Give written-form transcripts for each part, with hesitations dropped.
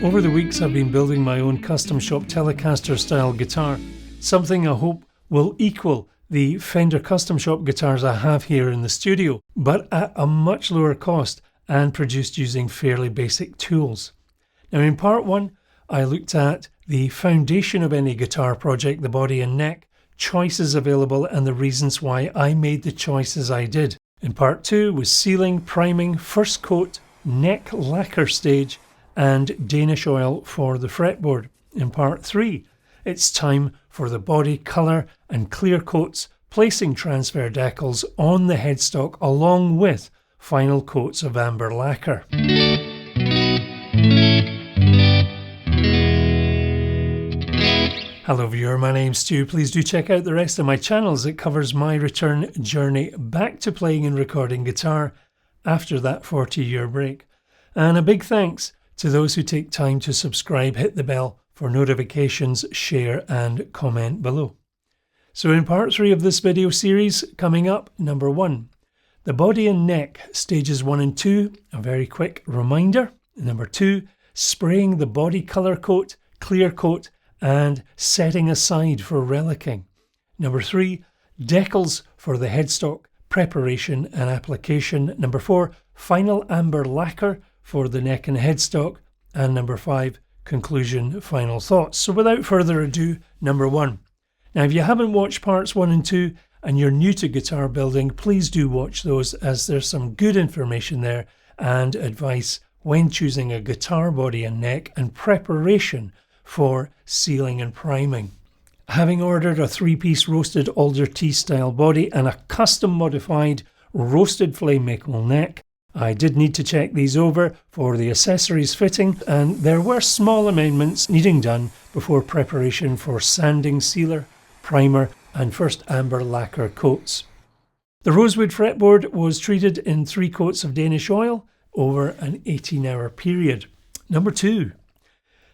Over the weeks I've been building my own custom shop Telecaster style guitar, something I hope will equal the Fender Custom Shop guitars I have here in the studio, but at a much lower cost and produced using fairly basic tools. Now in part 1 I looked at the foundation of any guitar project, the body and neck, choices available and the reasons why I made the choices I did. In part 2 was sealing, priming, first coat, neck lacquer stage and Danish oil for the fretboard. In part 3, it's time for the body colour and clear coats, placing transfer decals on the headstock along with final coats of amber lacquer. Hello viewer, my name's Stu. Please do check out the rest of my channels. It covers my return journey back to playing and recording guitar after that 40-year break. And a big thanks to those who take time to subscribe, hit the bell for notifications, share and comment below. So in part 3 of this video series, coming up, number 1, the body and neck, stages 1 and 2, a very quick reminder. Number 2, spraying the body colour coat, clear coat and setting aside for relicking. Number 3, decals for the headstock, preparation and application. Number 4, final amber lacquer for the neck and headstock. And number 5, conclusion, final thoughts. So without further ado, number 1. Now if you haven't watched parts 1 and 2 and you're new to guitar building, please do watch those, as there's some good information there and advice when choosing a guitar body and neck and preparation for sealing and priming. Having ordered a 3-piece roasted alder tea style body and a custom modified roasted flame maple neck, I did need to check these over for the accessories fitting, and there were small amendments needing done before preparation for sanding, sealer, primer and first amber lacquer coats. The rosewood fretboard was treated in 3 coats of Danish oil over an 18-hour period. Number 2.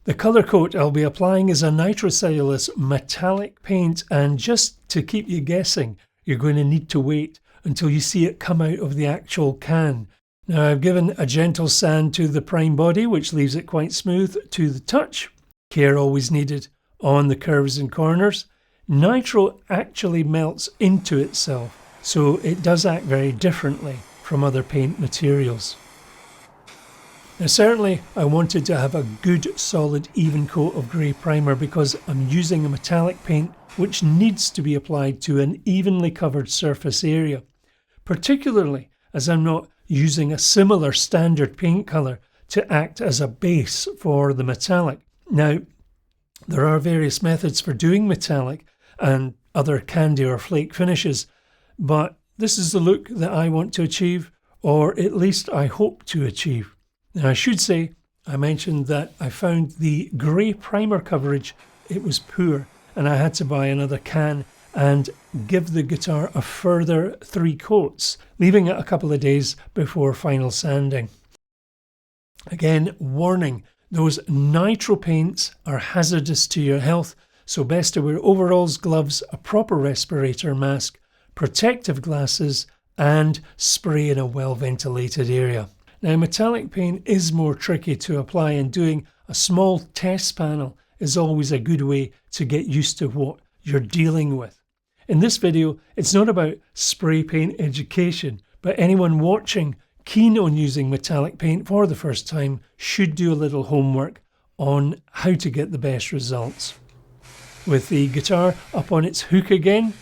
The colour coat I'll be applying is a nitrocellulose metallic paint, and just to keep you guessing, you're going to need to wait until you see it come out of the actual can. Now I've given a gentle sand to the prime body, which leaves it quite smooth to the touch. Care always needed on the curves and corners. Nitro actually melts into itself, so it does act very differently from other paint materials. Now certainly I wanted to have a good solid even coat of grey primer because I'm using a metallic paint which needs to be applied to an evenly covered surface area, particularly as I'm not using a similar standard paint colour to act as a base for the metallic. Now, there are various methods for doing metallic and other candy or flake finishes, but this is the look that I want to achieve, or at least I hope to achieve. Now I should say, I mentioned that I found the grey primer coverage, it was poor, and I had to buy another can and give the guitar a further 3 coats, leaving it a couple of days before final sanding. Again, warning, those nitro paints are hazardous to your health, so best to wear overalls, gloves, a proper respirator mask, protective glasses and spray in a well ventilated area. Now metallic paint is more tricky to apply, and doing a small test panel is always a good way to get used to what you're dealing with. In this video, it's not about spray paint education, but anyone watching keen on using metallic paint for the first time should do a little homework on how to get the best results. With the guitar up on its hook again,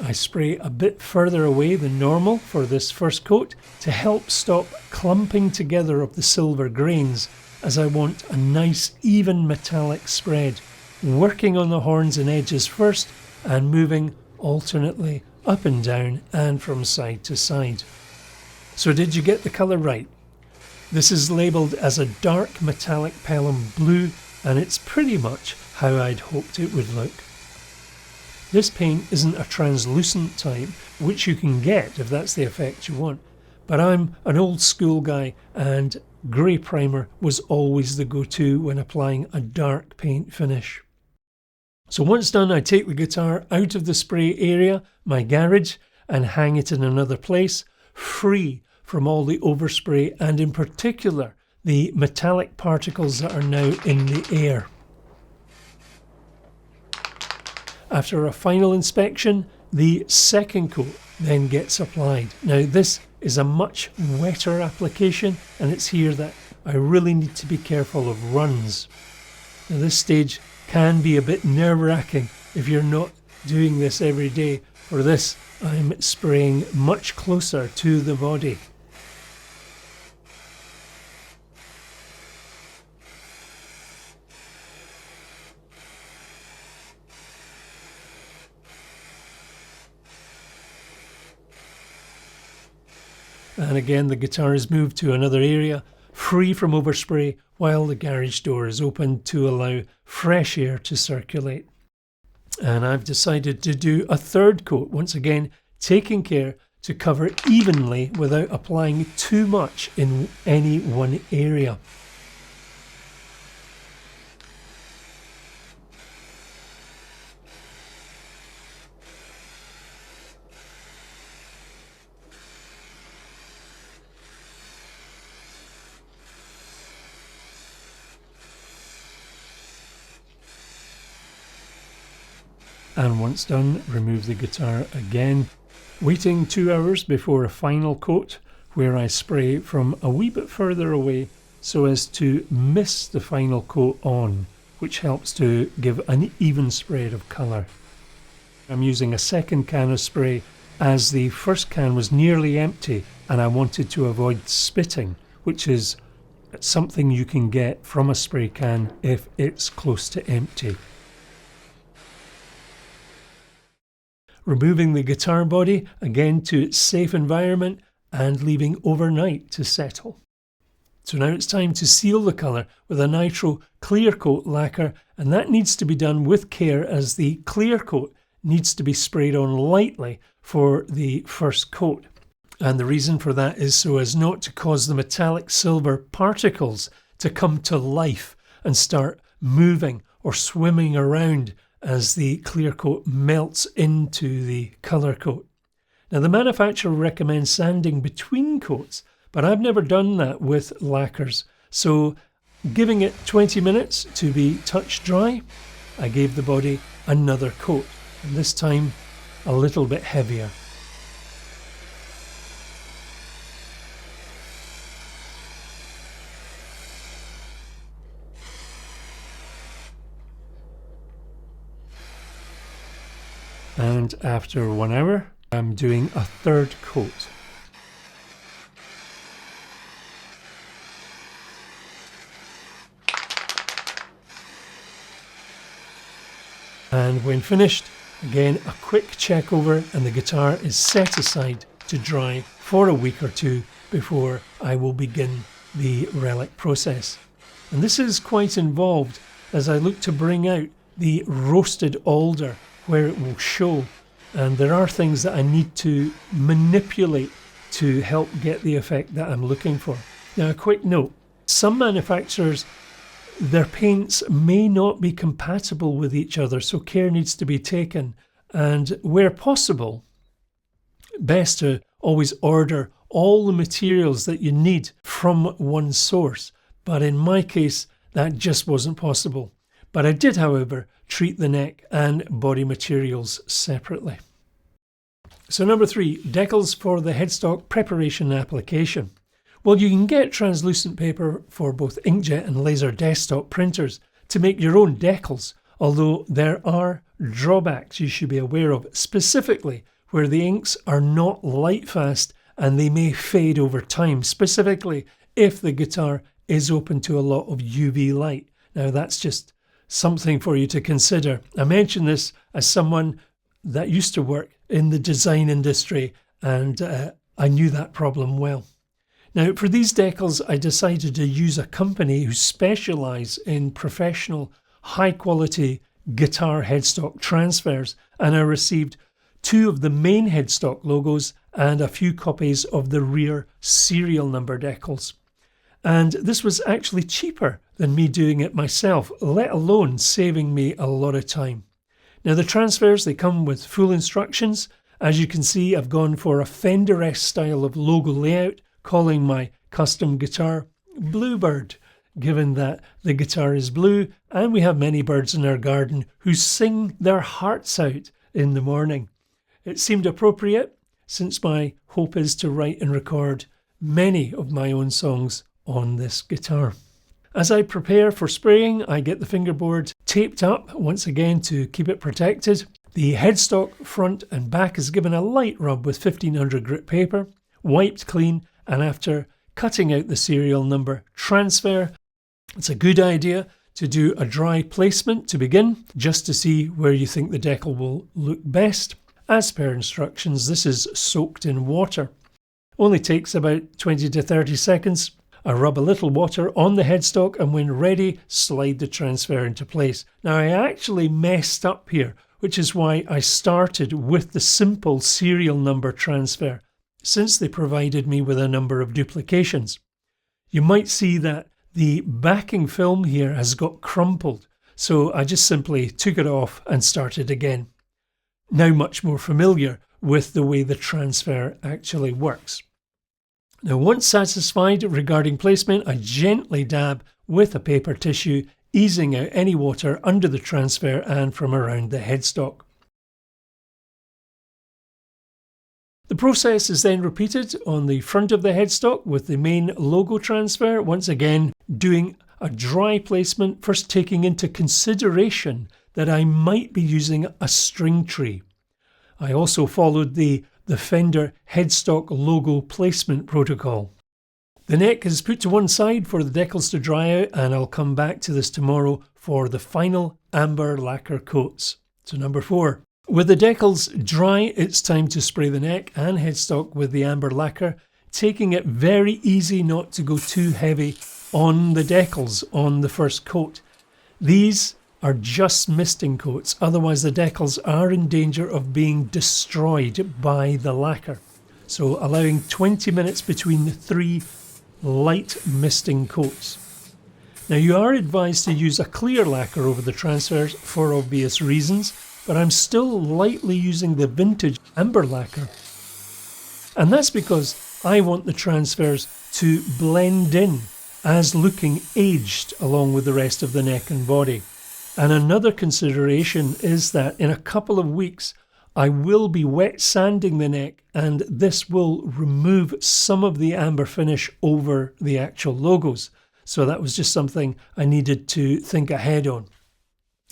I spray a bit further away than normal for this first coat to help stop clumping together of the silver grains, as I want a nice even metallic spread, working on the horns and edges first and moving alternately up and down and from side to side. So did you get the colour right? This is labelled as a dark metallic pelham blue, and it's pretty much how I'd hoped it would look. This paint isn't a translucent type, which you can get if that's the effect you want, but I'm an old school guy and grey primer was always the go-to when applying a dark paint finish. So once done, I take the guitar out of the spray area, my garage, and hang it in another place, free from all the overspray and in particular the metallic particles that are now in the air. After a final inspection, the second coat then gets applied. Now this is a much wetter application, and it's here that I really need to be careful of runs. Now this stage can be a bit nerve-wracking if you're not doing this every day. For this, I'm spraying much closer to the body. And again, the guitar is moved to another area, free from overspray, while the garage door is open to allow fresh air to circulate. And I've decided to do a third coat, once again taking care to cover evenly without applying too much in any one area. And once done, remove the guitar again, waiting 2 hours before a final coat, where I spray from a wee bit further away so as to miss the final coat on, which helps to give an even spread of colour. I'm using a second can of spray as the first can was nearly empty and I wanted to avoid spitting, which is something you can get from a spray can if it's close to empty. Removing the guitar body again to its safe environment and leaving overnight to settle. So now it's time to seal the colour with a Nitro clear coat lacquer, and that needs to be done with care as the clear coat needs to be sprayed on lightly for the first coat. And the reason for that is so as not to cause the metallic silver particles to come to life and start moving or swimming around as the clear coat melts into the colour coat. Now the manufacturer recommends sanding between coats, but I've never done that with lacquers. So giving it 20 minutes to be touch dry, I gave the body another coat, and this time a little bit heavier. And after 1 hour, I'm doing a third coat. And when finished, again a quick check over, and the guitar is set aside to dry for a week or two before I will begin the relic process. And this is quite involved as I look to bring out the roasted alder where it will show, and there are things that I need to manipulate to help get the effect that I'm looking for. Now a quick note, some manufacturers, their paints may not be compatible with each other, so care needs to be taken, and where possible, best to always order all the materials that you need from one source, but in my case that just wasn't possible. But I did, however, treat the neck and body materials separately. So number 3, decals for the headstock preparation application. Well, you can get translucent paper for both inkjet and laser desktop printers to make your own decals, although there are drawbacks you should be aware of, specifically where the inks are not light fast and they may fade over time, specifically if the guitar is open to a lot of UV light. Now that's just something for you to consider. I mention this as someone that used to work in the design industry, and I knew that problem well. Now for these decals I decided to use a company who specialise in professional high quality guitar headstock transfers, and I received 2 of the main headstock logos and a few copies of the rear serial number decals. And this was actually cheaper than me doing it myself, let alone saving me a lot of time. Now the transfers, they come with full instructions. As you can see, I've gone for a Fender-esque style of logo layout, calling my custom guitar bluebird, given that the guitar is blue and we have many birds in our garden who sing their hearts out in the morning. It seemed appropriate since my hope is to write and record many of my own songs on this guitar. As I prepare for spraying, I get the fingerboard taped up once again to keep it protected. The headstock front and back is given a light rub with 1500 grit paper, wiped clean, and after cutting out the serial number transfer, it's a good idea to do a dry placement to begin, just to see where you think the decal will look best. As per instructions, this is soaked in water. Only takes about 20 to 30 seconds. I rub a little water on the headstock and when ready, slide the transfer into place. Now I actually messed up here, which is why I started with the simple serial number transfer, since they provided me with a number of duplications. You might see that the backing film here has got crumpled, so I just simply took it off and started again. Now much more familiar with the way the transfer actually works. Now once satisfied regarding placement, I gently dab with a paper tissue, easing out any water under the transfer and from around the headstock. The process is then repeated on the front of the headstock with the main logo transfer, once again doing a dry placement, first taking into consideration that I might be using a string tree. I also followed the Fender headstock logo placement protocol. The neck is put to one side for the decals to dry out, and I'll come back to this tomorrow for the final amber lacquer coats. So number 4. With the decals dry, it's time to spray the neck and headstock with the amber lacquer, taking it very easy not to go too heavy on the decals on the first coat. These are just misting coats, otherwise the decals are in danger of being destroyed by the lacquer. So allowing 20 minutes between the 3 light misting coats. Now you are advised to use a clear lacquer over the transfers for obvious reasons, but I'm still lightly using the vintage amber lacquer. And that's because I want the transfers to blend in as looking aged along with the rest of the neck and body. And another consideration is that in a couple of weeks I will be wet sanding the neck, and this will remove some of the amber finish over the actual logos. So that was just something I needed to think ahead on.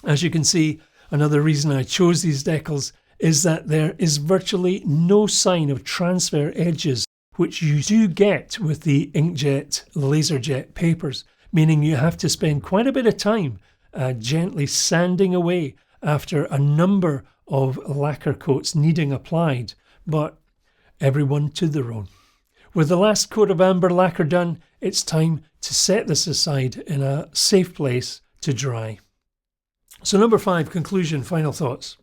As you can see, another reason I chose these decals is that there is virtually no sign of transfer edges, which you do get with the inkjet laserjet papers, meaning you have to spend quite a bit of time gently sanding away after a number of lacquer coats needing applied, but everyone to their own. With the last coat of amber lacquer done, it's time to set this aside in a safe place to dry. So number 5, conclusion, final thoughts.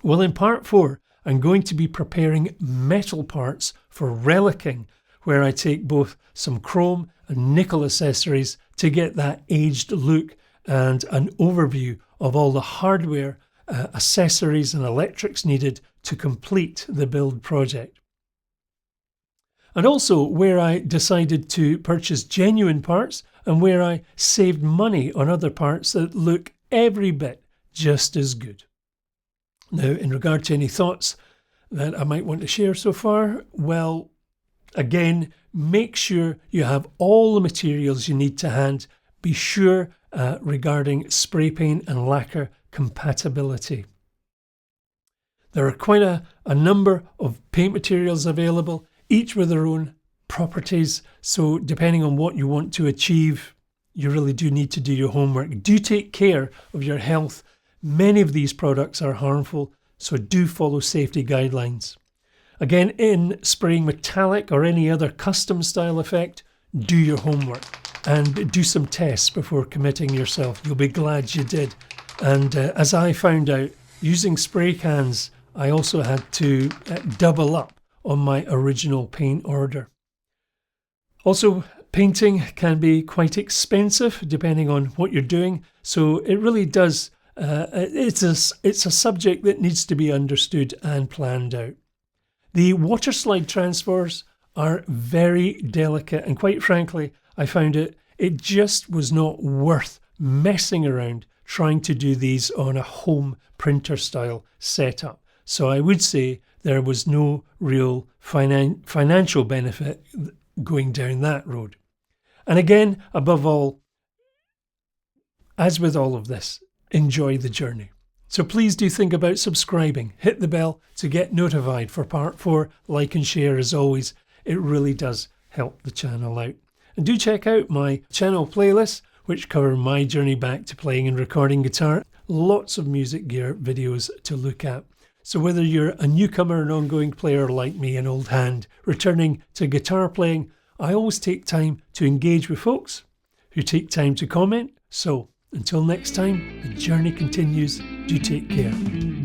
Well, in part 4, I'm going to be preparing metal parts for relicking, where I take both some chrome and nickel accessories to get that aged look and an overview of all the hardware, accessories and electrics needed to complete the build project. And also where I decided to purchase genuine parts and where I saved money on other parts that look every bit just as good. Now, in regard to any thoughts that I might want to share so far, well, again, make sure you have all the materials you need to hand. Be sure regarding spray paint and lacquer compatibility. There are quite a number of paint materials available, each with their own properties. So depending on what you want to achieve, you really do need to do your homework. Do take care of your health. Many of these products are harmful, so do follow safety guidelines. Again, in spraying metallic or any other custom style effect, do your homework and do some tests before committing yourself. You'll be glad you did. And as I found out, using spray cans, I also had to double up on my original paint order. Also, painting can be quite expensive depending on what you're doing, so it really does, it's a subject that needs to be understood and planned out. The water slide transfers are very delicate, and quite frankly, I found it just was not worth messing around trying to do these on a home printer style setup. So I would say there was no real financial benefit going down that road. And again, above all, as with all of this, enjoy the journey. So please do think about subscribing. Hit the bell to get notified for part 4. Like and share as always. It really does help the channel out. And do check out my channel playlists, which cover my journey back to playing and recording guitar. Lots of music gear videos to look at. So whether you're a newcomer, an ongoing player like me, an old hand, returning to guitar playing, I always take time to engage with folks who take time to comment. So until next time, the journey continues. Do take care.